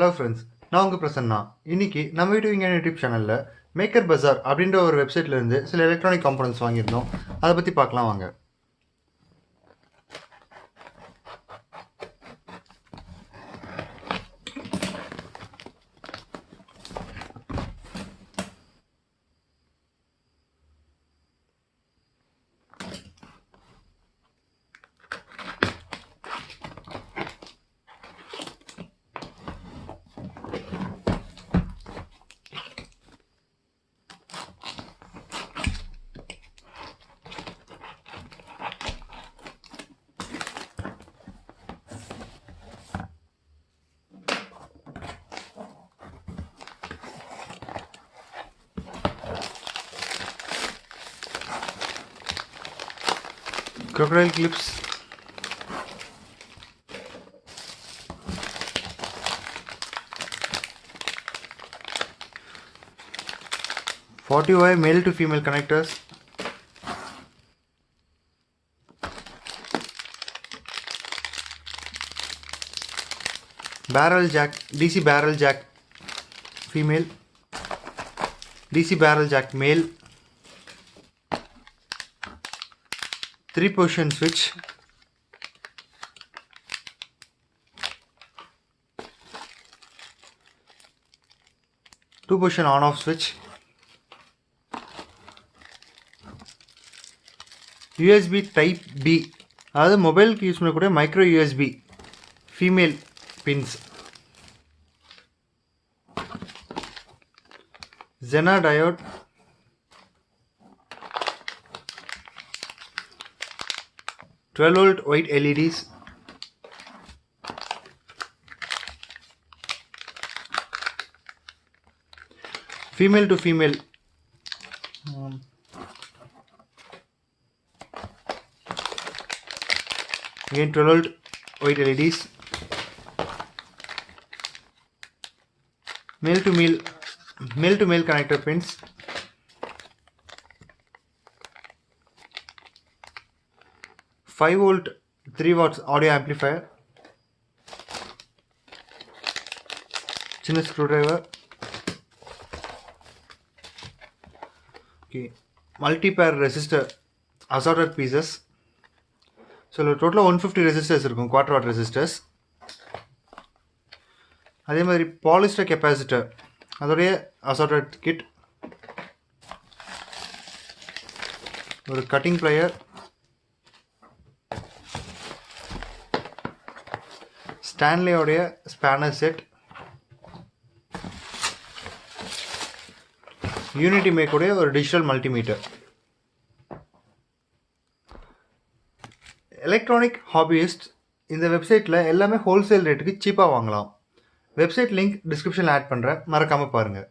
Hello friends, நான் உங்க பிரசன்னா. இன்னைக்கு நம்ம வீட்டு விஞ்ஞான யூடியூப் சேனல்ல மேக்கர் பஜார் அப்படின்ற ஒரு வெப்சைட்ல இருந்து சில எலக்ட்ரானிக் காம்போனன்ட்ஸ் வாங்கியிருந்தோம். அதை பத்தி பார்க்கலாம் வாங்க. Crocodile clips, .40Y male to female connectors, barrel jack, DC barrel jack female, DC barrel jack male, 3-position switch, two-position on-off switch, USB type B, அதாவது மொபைலுக்கு யூஸ் பண்ணக்கூடிய micro USB female pins, Zener diode, .12V white LEDs, female to female again 12V white LEDs, male to male connector pins, .5V 3W audio amplifier, சின்ன screwdriver, okay, multi-pair resistor assorted pieces. So டோட்டலாக 150 resistors இருக்கும், quarter watt resistors. அதே மாதிரி polyester capacitor அதோடைய assorted kit, ஒரு cutting plier, ஸ்டான்லேயோடைய spanner set, Unity மேக்குடைய ஒரு டிஜிட்டல் மல்டிமீட்டர். எலக்ட்ரானிக் ஹாபியிஸ்ட் இந்த வெப்சைட்டில் எல்லாமே ஹோல்சேல் ரேட்டுக்கு சீப்பாக வாங்கலாம். வெப்சைட் லிங்க் டிஸ்கிரிப்ஷனில் ஆட் பண்ணுறேன், மறக்காமல் பாருங்கள்.